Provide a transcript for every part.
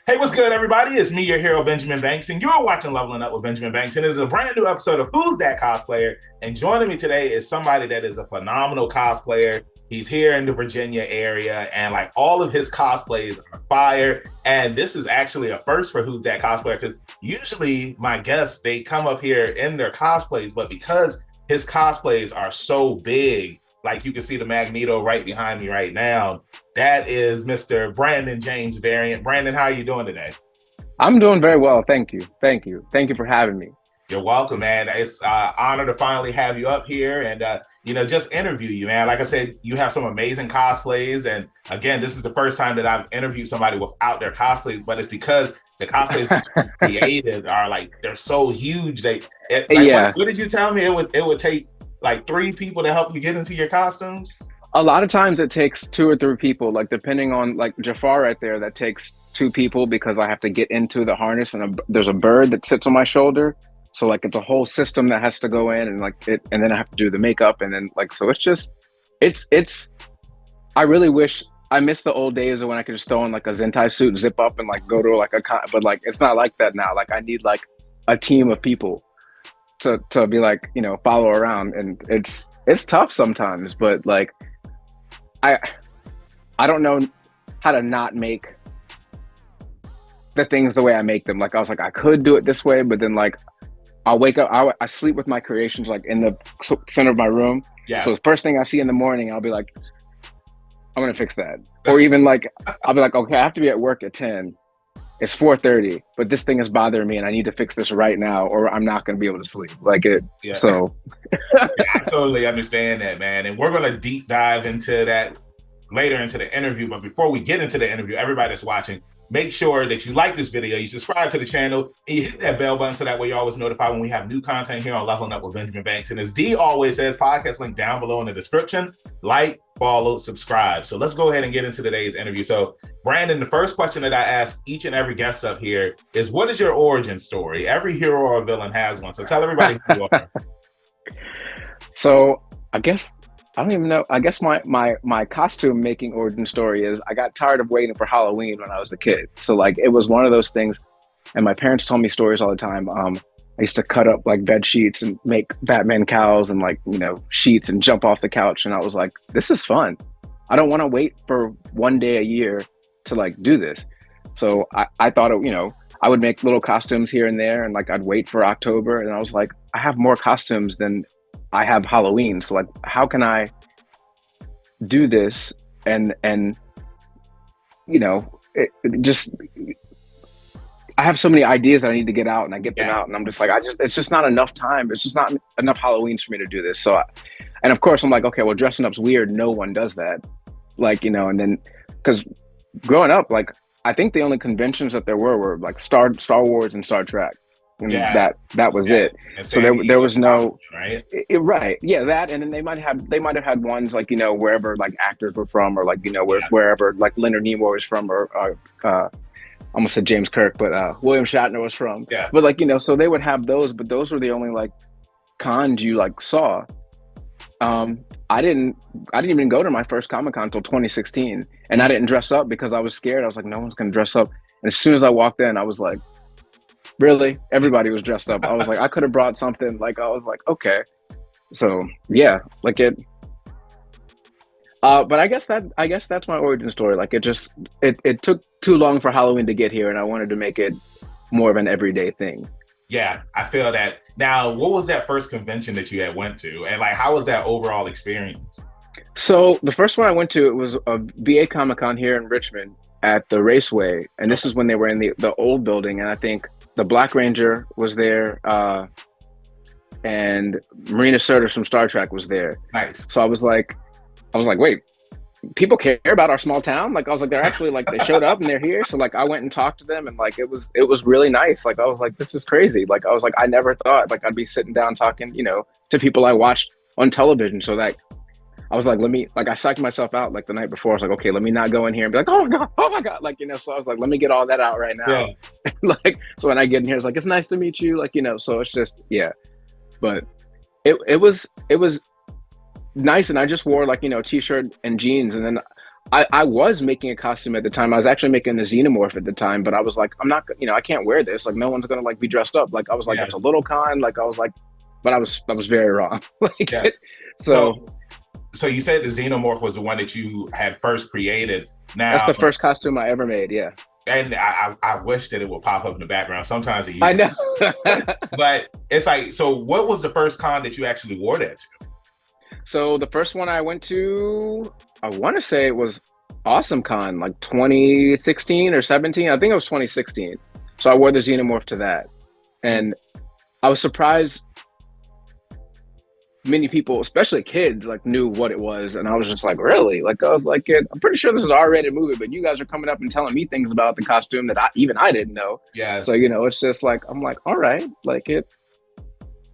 Hey, what's good, everybody? It's me, your hero, Benjamin Banks, and you're watching Leveling Up with Benjamin Banks. And it is a brand new episode of Who's That Cosplayer? And joining me today is somebody that is a phenomenal cosplayer. He's here in the Virginia area, and like all of his cosplays are fire. And this is actually a first for Who's That Cosplayer because usually my guests they come up here in their cosplays, but because his cosplays are so big, like you can see the Magneto right behind me right now. That is Mr. Brandon James Variant. Brandon, how are you doing today? I'm doing very well. Thank you. Thank you. Thank you for having me. You're welcome, man. It's honor to finally have you up here and just interview you, man. Like I said, you have some amazing cosplays, and again, this is the first time that I've interviewed somebody without their cosplays, but it's because the cosplays that you created are like they're so huge. Yeah, what did you tell me? It would take like three people to help you get into your costumes. a lot of times it takes two or three people, like depending on like Jafar right there, that takes two people because I have to get into the harness and there's a bird that sits on my shoulder. So like it's a whole system that has to go in and like it, and then I have to do the makeup and then like, so it's just, it's, I really wish I miss the old days of when I could just throw on like a Zentai suit, zip up and like go to like but like, it's not like that now. Like I need like a team of people to be like, follow around and it's tough sometimes, but like, I I don't know how to not make the things the way I make them. Like I was like I could do it this way, but then like I'll wake up. I sleep with my creations like in the center of my room. Yeah. So the first thing I see in the morning, I'll be like, I'm gonna fix that. Or even like I'll be like, okay, I have to be at work at 10. It's 4:30, but this thing is bothering me, and I need to fix this right now, or I'm not gonna be able to sleep. Like it. Yeah. So I totally understand that, man. And we're going to deep dive into that later into the interview. But before we get into the interview, everybody that's watching, make sure that you like this video, you subscribe to the channel, and you hit that bell button so that way you're always notified when we have new content here on Leveling Up with Benjamin Banks. And as D always says, podcast link down below in the description. Like, follow, subscribe. So let's go ahead and get into today's interview. So, Brandon, the first question that I ask each and every guest up here is, what is your origin story? Every hero or villain has one. So tell everybody who you are. So I guess I don't even know. I guess my costume making origin story is I got tired of waiting for Halloween when I was a kid. So like it was one of those things, and my parents told me stories all the time. I used to cut up like bed sheets and make Batman cowls and like sheets and jump off the couch, and I was like, this is fun. I don't want to wait for one day a year to like do this. So I thought I would make little costumes here and there, and like I'd wait for October, and I was like, I have more costumes than I have Halloween. So like, how can I do this? And it just, I have so many ideas that I need to get out and I get them out and I'm just like, it's just not enough time. It's just not enough Halloweens for me to do this. So, and of course I'm like, okay, well, dressing up's weird. No one does that. Like, and then, cause growing up, like, I think the only conventions that there were like Star Wars and Star Trek. And that was it. So there was no right. Yeah, that, and then they might have had ones like wherever like actors were from, or like wherever like Leonard Nimoy was from, or I almost said James Kirk, but William Shatner was from. Yeah. But like so they would have those, but those were the only like cons you like saw. I didn't even go to my first Comic-Con until 2016, and I didn't dress up because I was scared. I was like, no one's gonna dress up. And as soon as I walked in, I was like, really? Everybody was dressed up. I was like, I could have brought something. Like, I was like, okay. So yeah, like it. But I guess that's my origin story. Like it took too long for Halloween to get here, and I wanted to make it more of an everyday thing. Yeah, I feel that. Now, what was that first convention that you had went to, and like, how was that overall experience? So the first one I went to, it was a VA Comic Con here in Richmond at the Raceway, and this is when they were in the old building, and I think the Black Ranger was there, and Marina Sirtis from Star Trek was there. Nice. So I was like, wait, people care about our small town? Like I was like, they're actually like, they showed up and they're here. So like I went and talked to them, and like it was really nice. Like I was like, this is crazy. Like I was like, I never thought like I'd be sitting down talking, to people I watched on television. So that I was like, I psyched myself out like the night before. I was like, okay, let me not go in here and be like, oh my God. Like, so I was like, let me get all that out right now. Yeah. Like, so when I get in here, it's like, it's nice to meet you. Like, so it's just, yeah. But it was nice. And I just wore like, t-shirt and jeans. And then I was making a costume at the time. I was actually making the xenomorph at the time, but I was like, I'm not, I can't wear this. Like, no one's gonna like be dressed up. Like, I was like, Yeah, it's a little con. Like, I was like, but I was very wrong. Like, yeah. so So, so you said the xenomorph was the one that you had first created. that's Now, the first costume I ever made. Yeah, and I wish that it would pop up in the background. Sometimes it I usually, know. but it's like, so what was the first con that you actually wore that to? So the first one I went to, I want to say it was Awesome Con, like 2016 or 17. I think it was 2016. So I wore the xenomorph to that, and I was surprised many people, especially kids, like knew what it was, and I was just like, really? Like I was like, I'm pretty sure this is an R-rated movie, but you guys are coming up and telling me things about the costume that I didn't know. Yeah, So it's just like I'm like, all right, like it,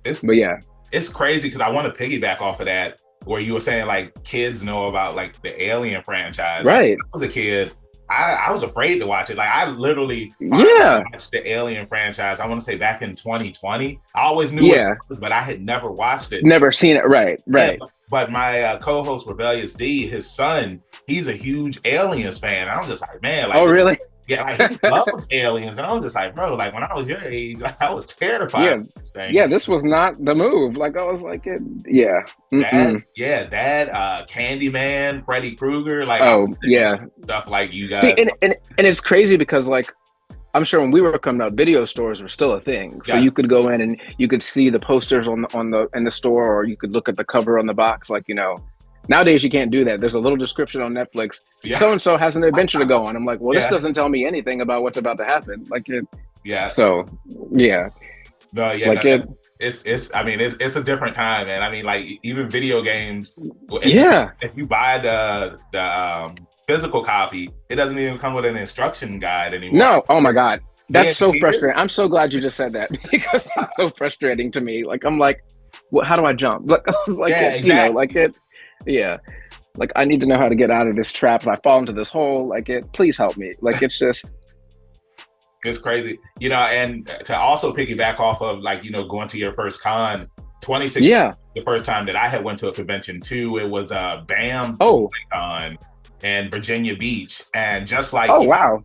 it's but yeah, it's crazy because I want to piggyback off of that where you were saying like kids know about like the Alien franchise. Like, when right, I was a kid, I was afraid to watch it. Like I literally finally yeah, watched the Alien franchise. I want to say back in 2020. I always knew what it yeah, was, but I had never watched it. never seen it. Right, Yeah, right. but my co-host Rebellious D, his son, he's a huge Aliens fan. And I'm just like, man, Oh, like, really? yeah, like he loves Aliens, and I'm just like, bro, like when I was your age, like, I was terrified Yeah, of this thing. yeah. This was not the move. Like I was like, yeah, Dad, mm-mm. yeah, Dad, Candyman, Freddy Krueger, like I was Oh, into yeah. stuff like you See, guys. and it's crazy because like I'm sure when we were coming up, video stores were still a thing. So you Yes, could go in and you could see the posters on the in the store, or you could look at the cover on the box. Like nowadays you can't do that. There's a little description on Netflix. yeah, So and so has an adventure to go on. I'm like, well, this yeah, doesn't tell me anything about what's about to happen. Like it. yeah. So yeah, No, yeah, no, like it. that's it's. I mean, it's a different time, man. I mean, like even video games, Yeah. if you buy the physical copy, it doesn't even come with an instruction guide anymore. No. Oh my God. That's Then so here, frustrating. I'm so glad you just said that because it's so frustrating to me. Like I'm like, what? How do I jump? Like yeah, it. Like exactly. it. Yeah. Like I need to know how to get out of this trap. If I fall into this hole, like it. Please help me. Like it's just. It's crazy, and to also piggyback off of like, going to your first con, 2016, Yeah. the first time that I had went to a convention too, it was BAM Toy Oh. Con in Virginia Beach. And just like Oh wow.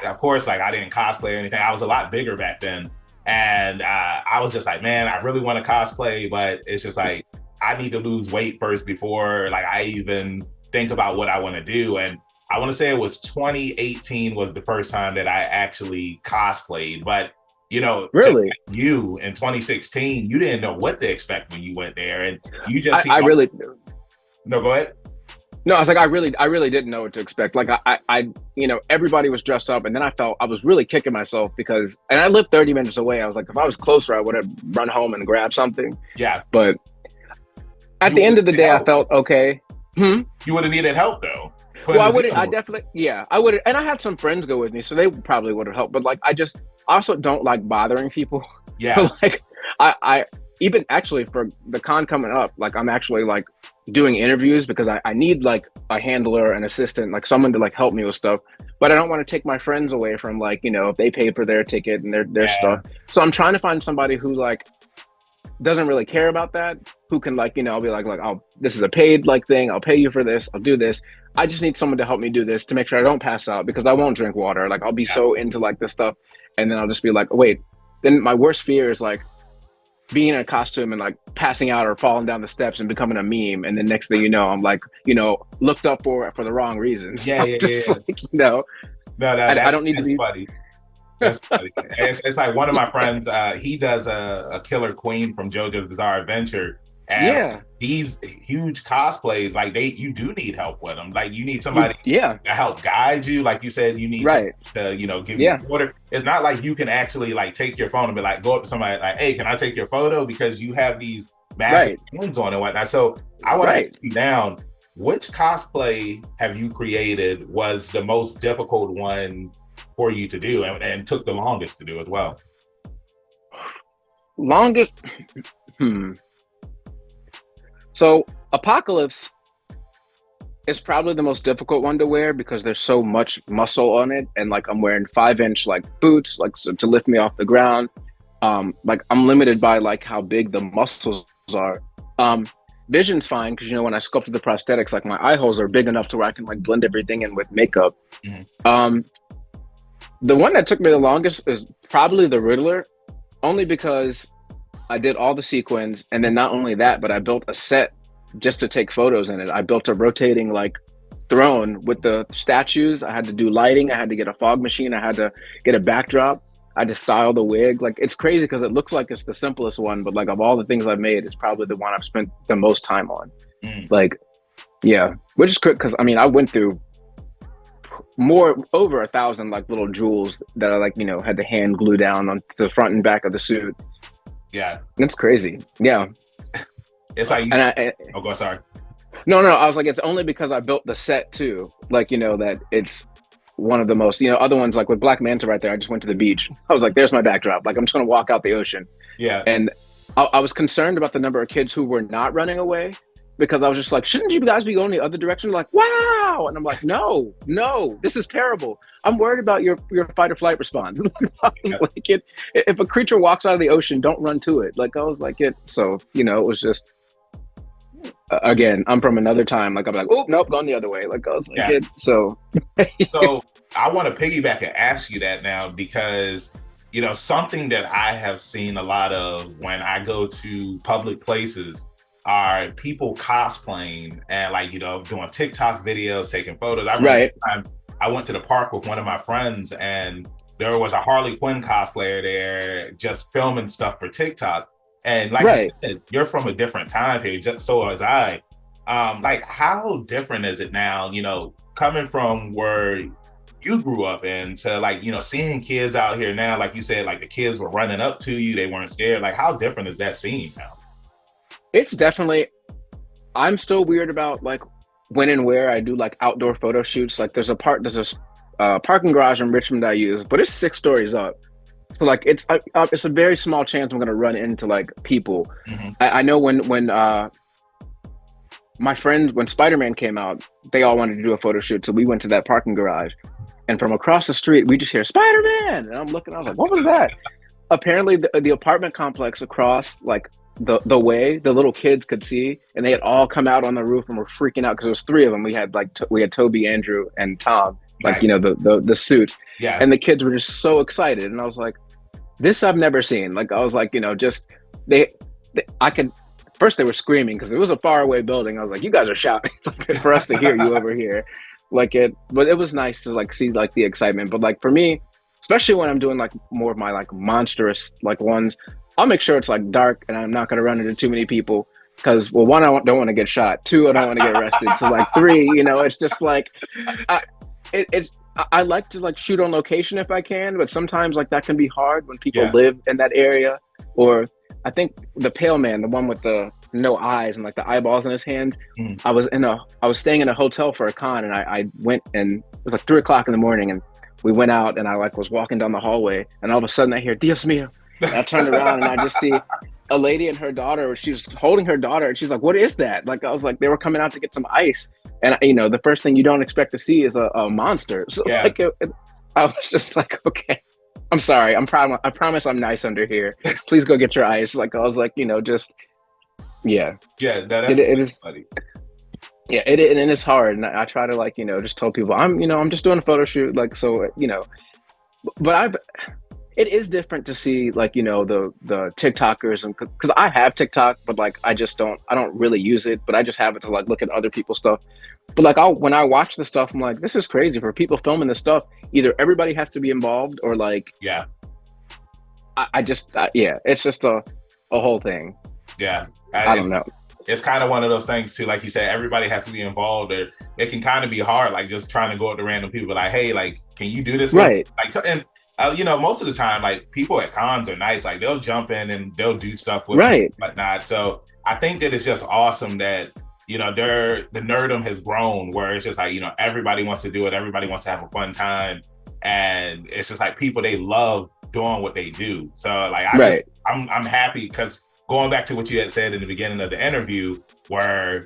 of course, like I didn't cosplay or anything. I was a lot bigger back then. And I was just like, man, I really want to cosplay, but it's just like, I need to lose weight first before like I even think about what I want to do. And I want to say it was 2018 was the first time that I actually cosplayed. But, to Really. you in 2016, you didn't know what to expect when you went there. And you just I, see, I really. no, go ahead. No, I was like, I really didn't know what to expect. Like, everybody was dressed up, and then I felt I was really kicking myself because, and I lived 30 minutes away. I was like, if I was closer, I would have run home and grabbed something. Yeah. But at You the would end of the have day, I help. felt okay. Hmm? You would have needed help though. Well, Putting I the wouldn't. I xenomorph. definitely, yeah, I would. And I had some friends go with me, so they probably would have helped. But like, I also don't like bothering people. Yeah. So like, I even actually for the con coming up, like I'm actually like doing interviews because I need like a handler, an assistant, like someone to like help me with stuff. But I don't want to take my friends away from like if they paid for their ticket and their Yeah. stuff. So I'm trying to find somebody who like doesn't really care about that, who can like I'll be like I'll this is a paid like thing, I'll pay you for this, I'll do this. I just need someone to help me do this to make sure I don't pass out because I won't drink water. Like I'll be Yeah. so into like this stuff, and then I'll just be like, oh, wait. Then my worst fear is like being in a costume and like passing out or falling down the steps and becoming a meme, and then next thing you know, I'm like looked up for the wrong reasons. Yeah. I'm Yeah. just Yeah. like No, no, I don't need to that's be. funny. That's funny. It's like one of my friends, he does a Killer Queen from JoJo's Bizarre Adventure. And Yeah, these huge cosplays, like you do need help with them. Like you need somebody yeah, to help guide you. Like you said, you need right, to, give you yeah, order. It's not like you can actually like take your phone and be like, go up to somebody like, hey, can I take your photo? Because you have these massive right, hands on and whatnot. So I want to right. ask you down, which cosplay have you created was the most difficult one for you to do and took the longest to do as well? Longest. Hmm. So Apocalypse is probably the most difficult one to wear because there's so much muscle on it, and like I'm wearing 5-inch like boots, like so, to lift me off the ground. Like I'm limited by like how big the muscles are. Um, vision's fine because when I sculpted the prosthetics, like my eye holes are big enough to where I can like blend everything in with makeup. Mhm. Um, the one that took me the longest is probably the Riddler, only because I did all the sequins, and then not only that, but I built a set just to take photos in it. I built a rotating like throne with the statues. I had to do lighting. I had to get a fog machine. I had to get a backdrop. I had to style the wig. Like it's crazy because it looks like it's the simplest one, but like of all the things I've made, it's probably the one I've spent the most time on. Mm. Like, yeah, which is quick because I mean I went through more over 1,000 like little jewels that I like had to hand glue down on the front and back of the suit. Yeah, It's crazy. Yeah, it's like you. and Oh, go sorry. no, I was like, it's only because I built the set too. Like, that it's one of the most, other ones like with Black Manta right there. I just went to the beach. I was like, there's my backdrop. Like, I'm just going to walk out the ocean. Yeah. And I was concerned about the number of kids who were not running away because I was just like, shouldn't you guys be going the other direction? Like, wow. And I'm like, no, this is terrible. I'm worried about your fight or flight response. Yeah. Like if a creature walks out of the ocean, don't run to it. Like, I was like it. So, it was just, again, I'm from another time. Like I'm like, oh nope, gone the other way. Like I was like, Yeah. it. So, So I want to piggyback and ask you that now because something that I have seen a lot of when I go to public places are people cosplaying and like doing TikTok videos, taking photos. I remember right. the time I went to the park with one of my friends and there was a Harley Quinn cosplayer there just filming stuff for TikTok. And like Right. you said, you're from a different time period, just so was I. Like how different is it now, coming from where you grew up in to like, seeing kids out here now, like you said, like the kids were running up to you, they weren't scared. Like how different is that scene now? It's definitely. I'm still weird about like when and where I do like outdoor photo shoots. Like there's a parking garage in Richmond I use, but it's 6 stories up. So like it's a very small chance I'm gonna run into like people. Mm-hmm. I know when my friends, when Spider-Man came out, they all wanted to do a photo shoot, so we went to that parking garage, and from across the street we just hear Spider-Man, and I'm looking, I was like, what was that? Apparently the apartment complex across like the way the little kids could see, and they had all come out on the roof and were freaking out because there was 3 of them. We had we had Toby, Andrew, and Tom, like Right. the suit. Yeah. And the kids were just so excited, and I was like, this I've never seen. Like I was like, just they I could. First they were screaming because it was a faraway building. I was like, you guys are shouting for us to hear you over here. But it was nice to like see like the excitement. But like for me, especially when I'm doing like more of my like monstrous like ones, I'll make sure it's like dark and I'm not gonna run into too many people because well, 1, I don't want to get shot. 2, I don't want to get arrested. So like 3, it's just like I like to like shoot on location if I can, but sometimes like that can be hard when people live in that area. Or I think the Pale Man, the one with the no eyes and like the eyeballs in his hands. Mm. I was staying in a hotel for a con, and I went, and it was like 3 o'clock in the morning, and we went out, and I like was walking down the hallway, and all of a sudden I hear Dios mío. And I turned around and I just see a lady and her daughter. She was holding her daughter, and she's like, "What is that?" Like I was like, they were coming out to get some ice, and the first thing you don't expect to see is a monster. So like I was just like, okay. I'm sorry. I promise I'm nice under here. Please go get your ice. Like I was like, just yeah. Yeah, that's it is funny. Yeah, and it's hard. And I try to like, just tell people I'm just doing a photo shoot. Like so, but it is different to see like, the TikTokers, and because I have TikTok, but like I don't really use it, but I just have it to like look at other people's stuff. But like when I watch the stuff, I'm like, this is crazy for people filming this stuff. Either everybody has to be involved or like, it's just a whole thing. Yeah. I don't know. It's kind of one of those things too. Like you said, everybody has to be involved, or it can kind of be hard. Like just trying to go up to random people like, hey, like, can you do this? Right. Like, so, and most of the time, like people at cons are nice. Like they'll jump in and they'll do stuff with right. you and whatnot. So I think that it's just awesome that, the nerdom has grown where it's just like, everybody wants to do it. Everybody wants to have a fun time. And it's just like people, they love doing what they do. So like, I'm happy because going back to what you had said in the beginning of the interview, where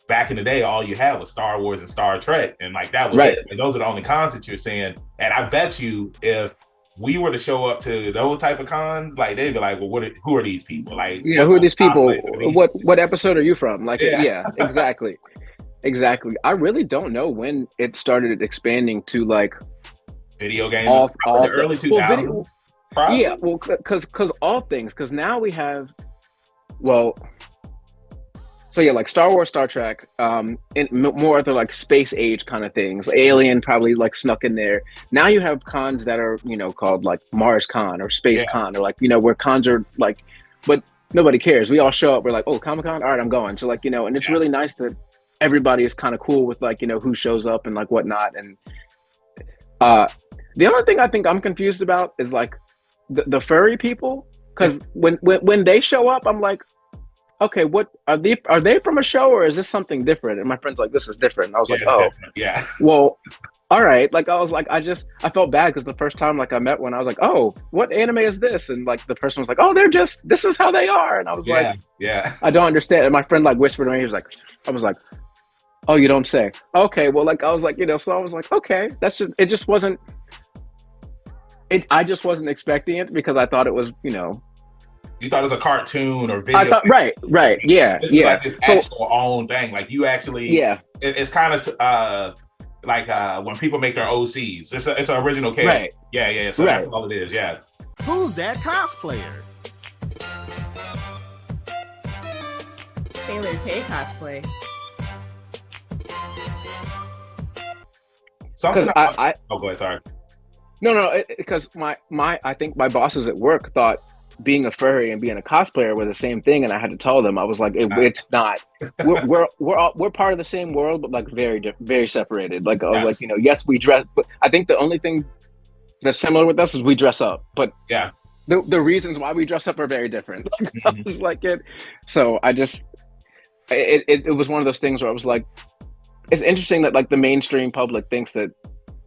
back in the day, all you had was Star Wars and Star Trek. And like, that was it. And those are the only cons that you're seeing. And I bet you if we were to show up to those type of cons, like they'd be like, well, who are these people? Like, Yeah, what who are type these of people? cosplay are these? What episode are you from? Like, Yeah, yeah, exactly, exactly. I really don't know when it started expanding to like video games. It's probably all the things. early two Well, video. thousands. Yeah, Probably. well, because all things. Because now we have, well, so yeah, like Star Wars, Star Trek, and more other like space age kind of things. Alien probably like snuck in there. Now you have cons that are called like Mars Con or Space Yeah, Con or like where cons are like, but nobody cares. We all show up. We're like, oh, Comic Con, all right, I'm going. So like and it's yeah. really nice that everybody is kind of cool with like who shows up and like whatnot. And uh, the only thing I think I'm confused about is like the furry people because when they show up, I'm like, okay, what are they from a show or is this something different? And my friend's like, this is different. And I was Yeah, like, it's oh, different. Yeah. well, all right. Like I was like, I felt bad because the first time like I met one, I was like, oh, what anime is this? And like the person was like, oh, this is how they are. And I was like, Yeah, yeah. I don't understand. And my friend like whispered to me, he was like, I was like, oh, you don't say. Okay, well, like I was like, so I was like, okay, that's just it. Just wasn't it. I just wasn't expecting it because I thought it was, You thought it was a cartoon or I video. thought right, yeah, This is yeah. like this So actual own thing. Like you actually, yeah, it's kind of like when people make their OCs. It's an original character. right, Yeah, yeah. So that's right. all it is. Yeah. Who's that cosplayer? Taylor Tay cosplay. Something. Because Oh, go ahead. Sorry. no, because my I think my bosses at work thought being a furry and being a cosplayer were the same thing, and I had to tell them I was like, it's not. We're part of the same world, but like very separated. Like I was Yes. like, yes, we dress, but I think the only thing that's similar with us is we dress up, but Yeah. the reasons why we dress up are very different. Like, I Mhm. was like it, so I just it was one of those things where I was like, it's interesting that like the mainstream public thinks that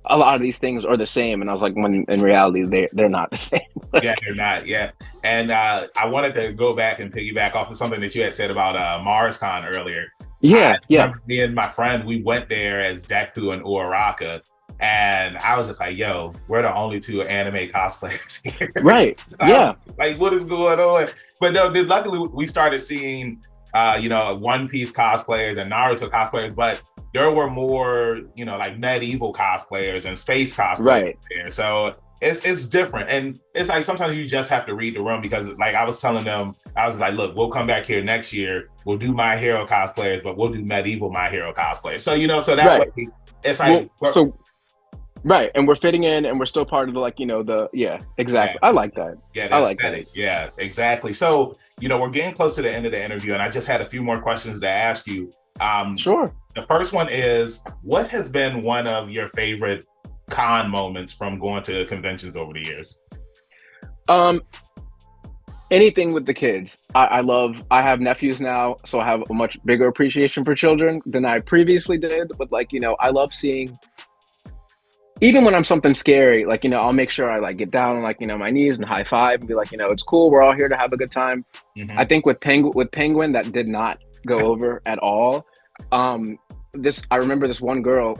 a lot of these things are the same, and I was like, when in reality they're not the same. Yeah, they're not. Yeah, and I wanted to go back and piggyback off of something that you had said about MarsCon earlier. Yeah, yeah. Remember me and my friend, we went there as Deku and Uraraka, and I was just like, "Yo, we're the only two anime cosplayers here." Right. Yeah. Like, what is going on? But no, luckily we started seeing, One Piece cosplayers and Naruto cosplayers, but there were more, like medieval cosplayers and space cosplayers Right. there. So it's different, and it's like sometimes you just have to read the room because, like I was telling them, I was like, look, we'll come back here next year. We'll do My Hero cosplayers, but we'll do medieval My Hero cosplayers. So so that Right. way it's like right, and we're fitting in, and we're still part of the exactly. Yeah. I like that. Yeah, the I like aesthetic. Yeah, exactly. So, we're getting close to the end of the interview, and I just had a few more questions to ask you. Sure. The first one is, what has been one of your favorite con moments from going to conventions over the years? Anything with the kids. I I have nephews now, so I have a much bigger appreciation for children than I previously did. But I love seeing, even when I'm something scary, I'll make sure I get down on my knees and high five and be like, it's cool. We're all here to have a good time. Mhm. I think with Penguin, that did not go over at all. I remember this one girl,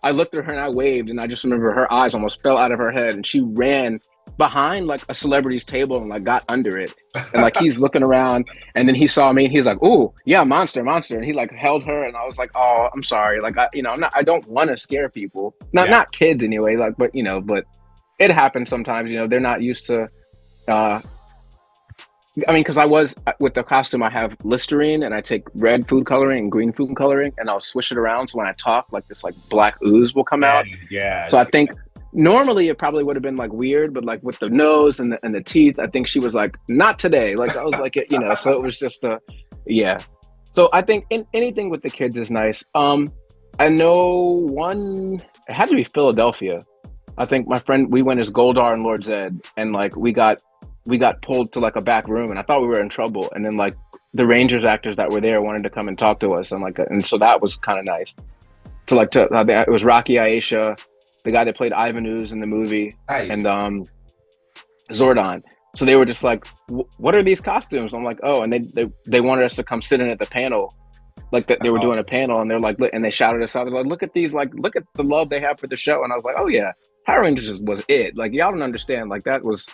I looked at her and I waved, and I just remember her eyes almost fell out of her head, and she ran behind a celebrity's table and got under it, and he's looking around, and then he saw me and he's like, "Oh yeah, monster," and he held her, and I was like, "Oh, I'm sorry, I don't want to scare people, not kids anyway, but it happens sometimes, they're not used to." Because I was with the costume, I have Listerine, and I take red food coloring and green food coloring, and I'll swish it around. So when I talk, this black ooze will come out. Yeah. So I think normally it probably would have been weird, but with the nose and the teeth, I think she was like, not today. I was like, so it was just yeah. So I think anything with the kids is nice. I know it had to be Philadelphia. I think my friend, we went as Goldar and Lord Zed, and we got pulled to a back room, and I thought we were in trouble. And then the Rangers actors that were there wanted to come and talk to us, and and so that was kind of nice. It was Rocky Aisha, the guy that played Ivan Ooze in the movie, Nice. and Zordon. So they were just like, "What are these costumes?" I'm like, "Oh," and they wanted us to come sit in at the panel, they were doing a panel, and they're and they shouted us out. They're like, "Look at these! Look at the love they have for the show." And I was like, "Oh yeah, Power Rangers was it. Like y'all don't understand. Like that was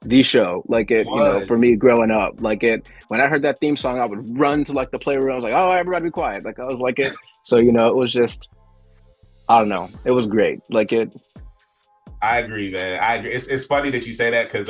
the show. Like It it, you know, for was. me growing up. Like it, when I heard that theme song, I would run to like the playroom. I was like, oh, everybody be quiet. Like I was like it. So you know, it was just, I don't know. It was great. Like it. I agree, man. I agree. It's funny that you say that because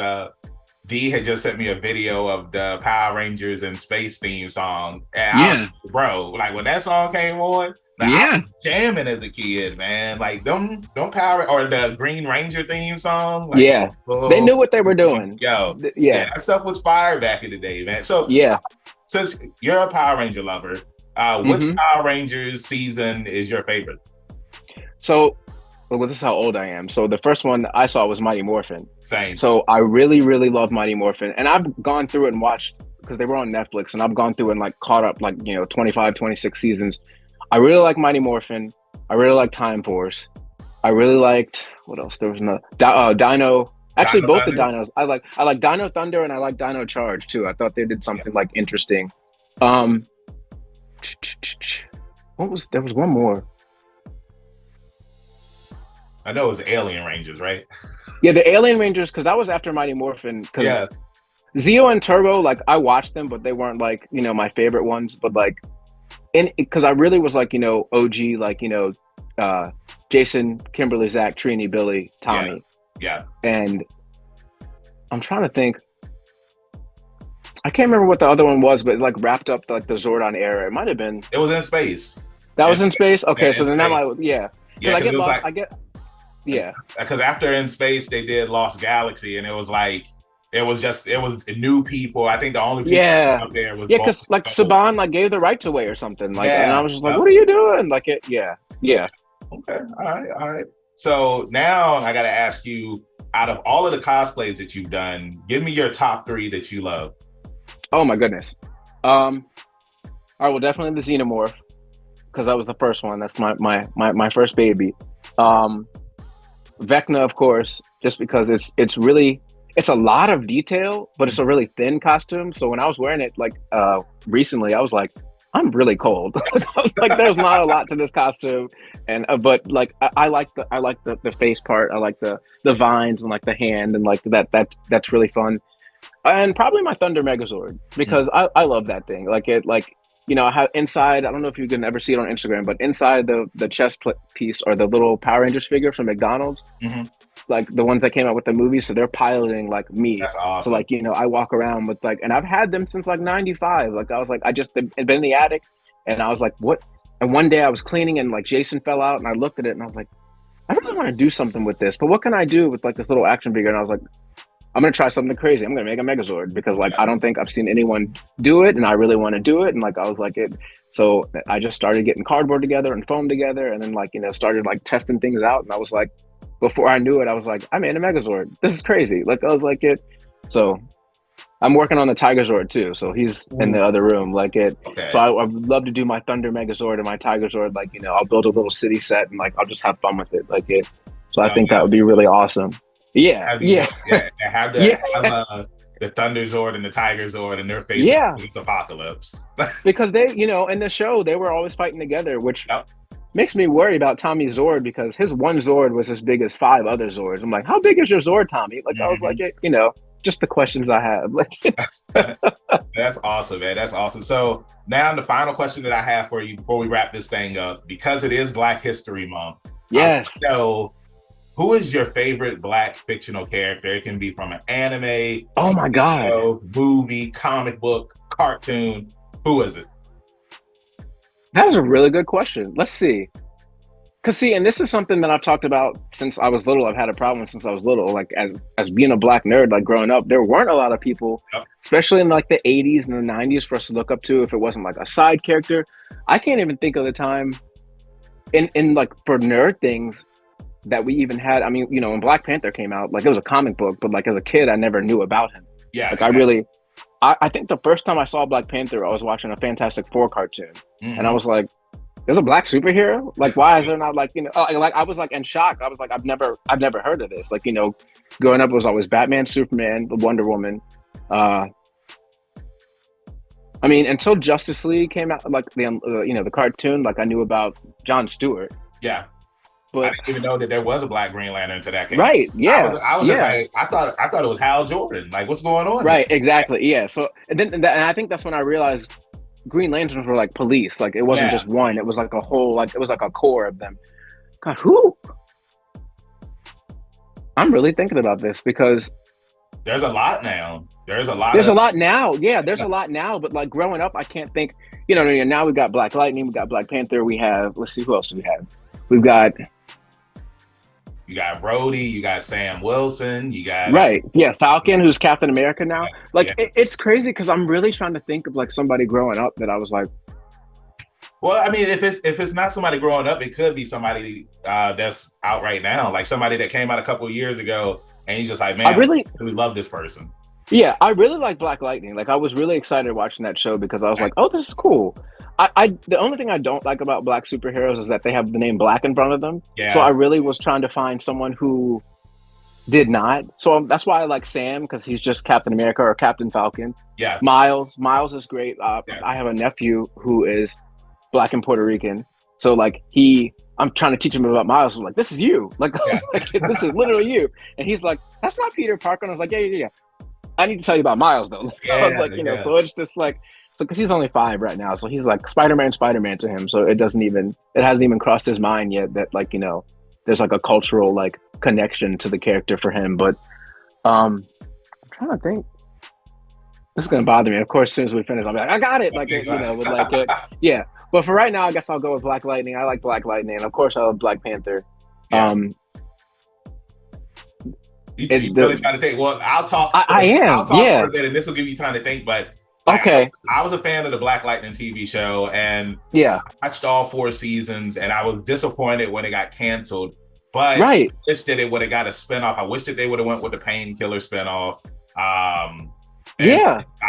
D had just sent me a video of the Power Rangers and Space theme song. And Yeah. bro, like when that song came on, like, I Yeah. was jamming as a kid, man. Like them Power or the Green Ranger theme song. Like, Yeah. They oh, knew what they were doing. yo, yeah, Yeah. that stuff was fire back in the day, man. So Yeah. since you're a Power Ranger lover, which Hmm. Power Rangers season is your favorite? So, well, this is how old I am. So the first one I saw was Mighty Morphin. Same. So I really, really love Mighty Morphin. And I've gone through it and watched, because they were on Netflix, and I've gone through and like caught up like, you know, 25, 26 seasons. I really like Mighty Morphin. I really like Time Force. I really liked, what else? There was no Dino. Actually, Dino both Thunder? the dinos. I like Dino Thunder and I like Dino Charge too. I thought they did something like interesting. Um, what was there was one more. I know it was Alien Rangers, right? Yeah, the Alien Rangers, because that was after Mighty Morphin. Because Yeah. Zeo and Turbo, like I watched them, but they weren't like, you know, my favorite ones. But like, and because I really was like, you know, OG, like, you know, Jason, Kimberly, Zach, Trini, Billy, Tommy. Yeah. And I'm trying to think. I can't remember what the other one was, but it like wrapped up like the Zordon era. It might have been It was in space. that was in space. Okay, so then that space. might, yeah. Yeah, I get it was lost. like, I get, yeah. because after In Space they did Lost Galaxy, and it was like it was new people. I think the only people Yeah, up there was yeah, because like Saban like gave the rights away or something, like, and I Yeah. was just like, "What are you doing?" Like it, yeah. Okay. All right. So now I got to ask you, out of all of the cosplays that you've done, give me your top 3 that you love. Oh my goodness. All right, well, definitely the Xenomorph, because that was the first one. That's my first baby. Vecna, of course, just because it's really it's a lot of detail, but it's a really thin costume. So when I was wearing it like recently, I was like, I'm really cold. I was like, there's not a lot to this costume, and but like I like the face part. I like the vines and like the hand and like that's really fun. And probably my Thunder Megazord, because I love that thing. Like it, like, you know, I have inside. I don't know if you can ever see it on Instagram, but inside the chest piece are the little Power Rangers figure from McDonald's, like the ones that came out with the movie. So they're piloting like me. That's So awesome. like, you know, I walk around with like, and I've had them since like '95. Like I was like, I just had been in the attic, and I was like, what? And one day I was cleaning, and like Jason fell out, and I looked at it, and I was like, I really want to do something with this, but what can I do with like this little action figure? And I was like, I'm gonna try something crazy. I'm gonna make a Megazord, because like I don't think I've seen anyone do it, and I really want to do it. And like I was like it, so I just started getting cardboard together and foam together, and then like, you know, started like testing things out. And I was like, before I knew it, I was like, I made a Megazord. This is crazy. Like I was like it. So I'm working on the Tiger Zord too. So he's in the other room, like it. Okay. So I would love to do my Thunder Megazord and my Tiger Zord. Like, you know, I'll build a little city set, and like I'll just have fun with it, like it. So I think that would be really awesome. Yeah, Have the Thunder Zord and the Tiger Zord, and their faces it's apocalypse. Because they, you know, in the show they were always fighting together, which makes me worry about Tommy's Zord, because his one Zord was as big as 5 other Zords. I'm like, how big is your Zord, Tommy? Like I was like, it, you know, just the questions I have. Like, That's awesome, man. That's awesome. So now the final question that I have for you before we wrap this thing up, because it is Black History Month. yes. So who is your favorite Black fictional character? It can be from an anime, Oh my God, show, movie, comic book, cartoon. Who is it? that is a really good question. Let's see. Because see, and this is something that I've talked about since I was little. I've had a problem since I was little. Like as being a Black nerd, like growing up, there weren't a lot of people, especially in like the '80s and the '90s, for us to look up to if it wasn't like a side character. I can't even think of the time in like for nerd things that we even had. I mean, you know, when Black Panther came out, like it was a comic book, but like as a kid, I never knew about him. Yeah, like exactly. I think the first time I saw Black Panther, I was watching a Fantastic Four cartoon, and I was like, "There's a Black superhero? Like, why is there not like, you know?" Like I was like in shock. I was like, I've never heard of this. Like, you know, growing up it was always Batman, Superman, Wonder Woman. I mean, until Justice League came out, like the you know, the cartoon, like I knew about Jon Stewart. Yeah. But didn't even know that there was a Black Green Lantern until that came. right, yeah, I was just like, I thought it was Hal Jordan. Like, what's going on? right, exactly, yeah. So and I think that's when I realized Green Lanterns were like police. Like it wasn't just one; it was like a whole, like it was like a core of them. God, who? I'm really thinking about this because there's a lot now. There's a lot now. Yeah, there's a lot now. But like growing up, I can't think. You know, now we got Black Lightning, we got Black Panther. We have. Let's see, who else do we have? We've got. You got Brody. You got Sam Wilson. You got right. Yeah, Falcon, who's Captain America now. Like it's crazy because I'm really trying to think of like somebody growing up that I was like. Well, I mean, if it's not somebody growing up, it could be somebody that's out right now, like somebody that came out a couple of years ago, and you're just like, man, I really love this person. Yeah, I really like Black Lightning. Like, I was really excited watching that show because I was like, oh, this is cool. The only thing I don't like about Black superheroes is that they have the name Black in front of them. Yeah. So I really was trying to find someone who did not. So that's why I like Sam, because he's just Captain America or Captain Falcon. Yeah. Miles is great. I have a nephew who is Black and Puerto Rican. So like I'm trying to teach him about Miles. I'm like, this is you. Like, like this is literally you. And he's like, that's not Peter Parker. And I was like, yeah. I need to tell you about Miles though. I was like, you know, so it's just like, so because he's only 5 right now. So he's like Spider-Man to him. So it hasn't even crossed his mind yet that like, you know, there's like a cultural like connection to the character for him. But I'm trying to think. This is going to bother me. Of course, as soon as we finish, I'll be like, I got it. Like, you know, with like it. Yeah. But for right now, I guess I'll go with Black Lightning. I like Black Lightning. And of course, I love Black Panther. Yeah. You really trying to think. Well, I'll talk. I am. I'll talk for a bit, and this will give you time to think. But okay, I was a fan of the Black Lightning TV show, and I watched all 4 seasons, and I was disappointed when it got canceled. But I wish that it would have got a spinoff. I wish that they would have went with the Painkiller spinoff. I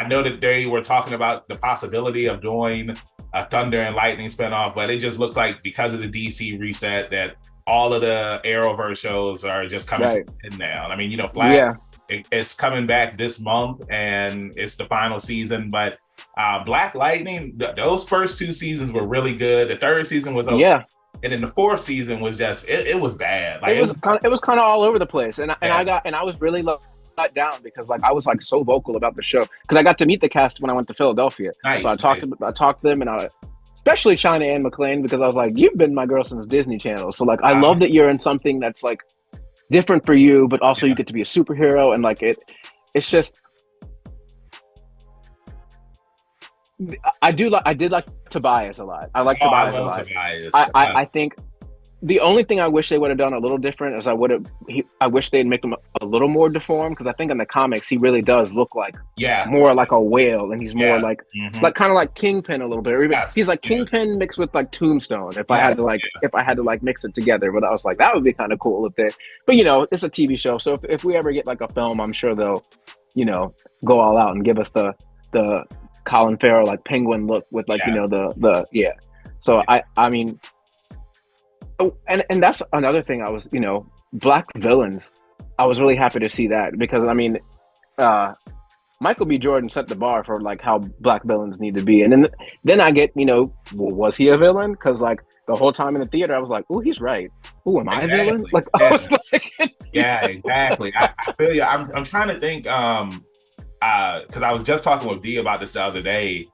know that they were talking about the possibility of doing a Thunder and Lightning spinoff, but it just looks like because of the DC reset that all of the Arrowverse shows are just coming to an end now. I mean, you know, Flash, it's coming back this month and it's the final season, but Black Lightning, those first 2 seasons were really good. The 3rd season was okay. And then the 4th season was just, it was bad. Like, it was kind of all over the place. And I was really let down because like I was like so vocal about the show because I got to meet the cast when I went to Philadelphia. Nice, so I talked to them, and especially China Anne McClain, because I was like, you've been my girl since Disney Channel. So like I love that you're in something that's like different for you, but also you get to be a superhero, and like it's just I did like Tobias a lot. I like Tobias a lot. Tobias. I think the only thing I wish they would have done a little different is I wish they'd make him a little more deformed, because I think in the comics he really does look like more like a whale, and he's more like kind of like Kingpin a little bit. He's like Kingpin mixed with like Tombstone. If I had to mix it together, but I was like, that would be kind of cool if they. But you know, it's a TV show, so if we ever get like a film, I'm sure they'll, you know, go all out and give us the Colin Farrell like Penguin look with like you know the. So I mean. Oh, and that's another thing. I was, you know, Black villains. I was really happy to see that, because I mean, Michael B. Jordan set the bar for like how Black villains need to be, and then I get, you know, was he a villain? Because like the whole time in the theater, I was like, oh, he's right. Oh, am I a villain? Like I was like, exactly. I feel you. I'm trying to think. Because I was just talking with Dee about this the other day,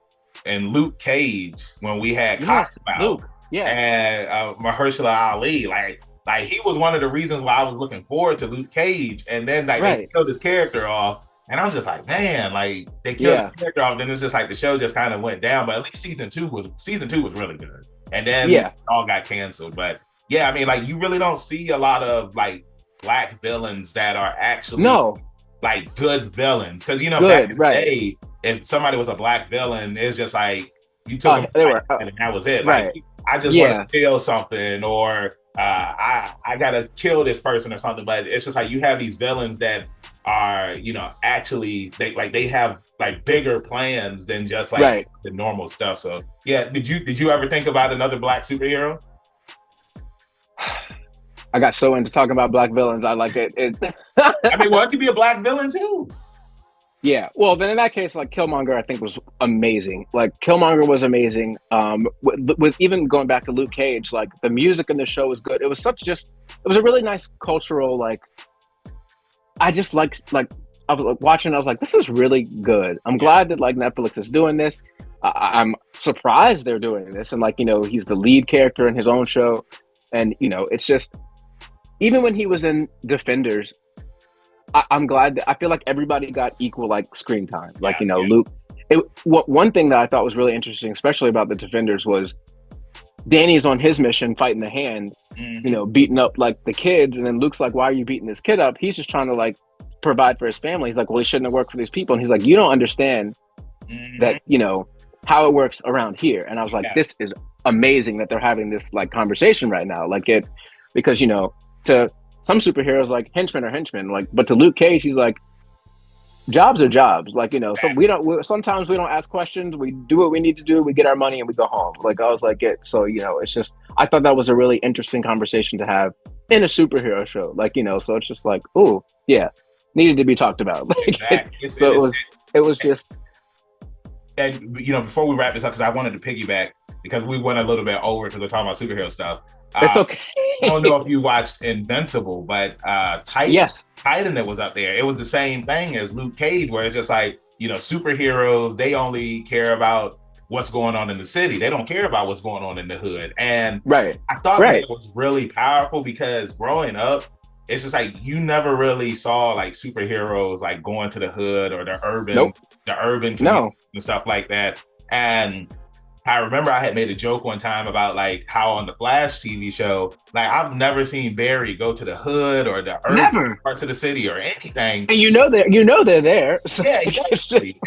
and Luke Cage, when we had Cosplay out. Luke. And Mahershala Ali, like he was one of the reasons why I was looking forward to Luke Cage, and then like they killed his character off, and I'm just like, man, like they killed his character off. Then it's just like the show just kind of went down. But at least season two was really good, and then it all got canceled. But I mean, like you really don't see a lot of like Black villains that are actually like good villains, because you know back in the day, if somebody was a Black villain, it's just like you took them and that was it. Like, I just want to kill something, or I gotta kill this person or something. But it's just like you have these villains that are, you know, actually they have like bigger plans than just like the normal stuff. So did you ever think about another Black superhero? I got so into talking about Black villains. I like it. I mean, well, it could be a Black villain too. Yeah, well, then in that case, like Killmonger, I think was amazing. Like Killmonger was amazing. With even going back to Luke Cage, like the music in the show was good. It was it was a really nice cultural like. I just like I was like, watching. I was like, this is really good. I'm glad that like Netflix is doing this. I'm surprised they're doing this, and like he's the lead character in his own show, and it's just even when he was in Defenders. I'm glad that I feel like everybody got equal like screen time. Like Luke. One thing that I thought was really interesting, especially about the Defenders, was Danny's on his mission fighting the Hand, beating up like the kids, and then Luke's like, "Why are you beating this kid up?" He's just trying to like provide for his family. He's like, "Well, he shouldn't have worked for these people," and he's like, "You don't understand that how it works around here." And I was like, "This is amazing that they're having this like conversation right now." Like because to some superheroes like henchmen are henchmen, like, but to Luke Cage, he's like, jobs are jobs. Like, so sometimes we don't ask questions. We do what we need to do. We get our money and we go home. Like, I was like, so, it's just, I thought that was a really interesting conversation to have in a superhero show. Like, so it's just like, oh yeah, needed to be talked about. Like, it was just. And, before we wrap this up, because I wanted to piggyback because we went a little bit over because we're talking about superhero stuff. It's okay. I don't know if you watched Invincible, but Titan that was up there, it was the same thing as Luke Cage, where it's just like, superheroes, they only care about what's going on in the city. They don't care about what's going on in the hood. And I thought that was really powerful because growing up, it's just like you never really saw like superheroes like going to the hood or the urban communities and stuff like that. And I remember I had made a joke one time about like how on the Flash TV show, like I've never seen Barry go to the hood or the urban parts of the city or anything. And they're there. So yeah, exactly.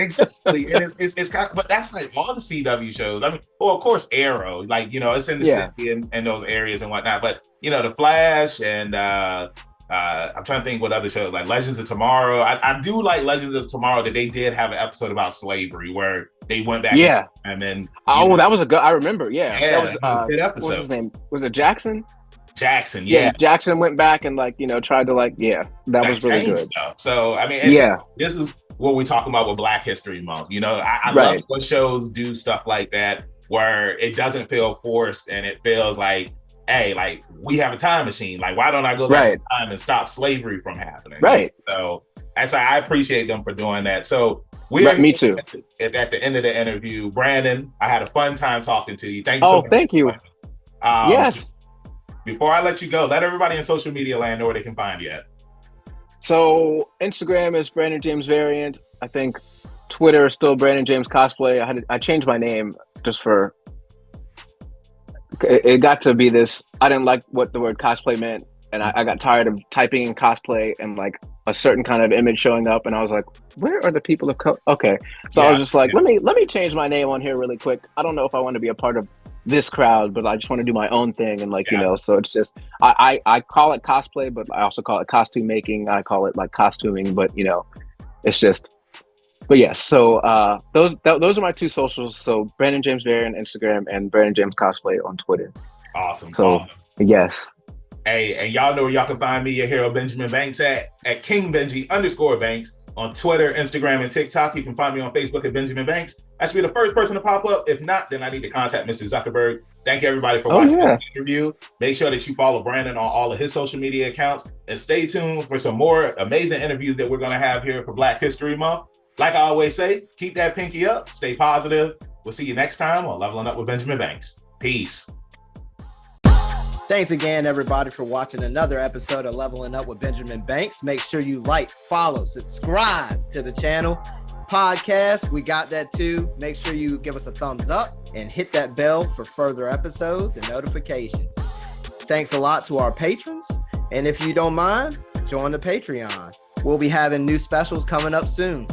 And it's kind of, but that's like all the CW shows. I mean, well, of course, Arrow, like it's in the city and those areas and whatnot. But the Flash and I'm trying to think what other shows like Legends of Tomorrow. I do like Legends of Tomorrow that they did have an episode about slavery where they went back and then that was a good. I remember. That was a good episode. What was his name? Was it Jackson? Jackson, Jackson went back and tried to that was really good. Stuff. So I mean, this is what we're talking about with Black History Month. I love when shows do stuff like that where it doesn't feel forced and it feels like, hey, like we have a time machine. Like, why don't I go back in time and stop slavery from happening? Right. So I appreciate them for doing that. So me too. At the end of the interview, Brandon, I had a fun time talking to you. Thank you. Thank you. Yes. Before I let you go, let everybody in social media land know where they can find you at. So Instagram is Brandon James Variant. I think Twitter is still Brandon James Cosplay. I changed my name just for. It got to be this. I didn't like what the word cosplay meant, and I got tired of typing in cosplay and like a certain kind of image showing up, and I was like, "Where are the people of okay?" So I was just like, "Let me change my name on here really quick." I don't know if I want to be a part of this crowd, but I just want to do my own thing, and so it's just I call it cosplay, but I also call it costume making. I call it like costuming, but it's just. But yes, so those are my two socials. So Brandon James Variant on Instagram and Brandon James Cosplay on Twitter. Awesome. So awesome. Yes. Hey, and y'all know where y'all can find me, your hero Benjamin Banks at KingBenji_Banks on Twitter, Instagram, and TikTok. You can find me on Facebook at Benjamin Banks. I should be the first person to pop up. If not, then I need to contact Mr. Zuckerberg. Thank you everybody for watching this interview. Make sure that you follow Brandon on all of his social media accounts and stay tuned for some more amazing interviews that we're going to have here for Black History Month. Like I always say, keep that pinky up, stay positive. We'll see you next time on Leveling Up with Benjamin Banks. Peace. Thanks again, everybody, for watching another episode of Leveling Up with Benjamin Banks. Make sure you like, follow, subscribe to the channel. Podcast, we got that too. Make sure you give us a thumbs up and hit that bell for further episodes and notifications. Thanks a lot to our patrons. And if you don't mind, join the Patreon. We'll be having new specials coming up soon.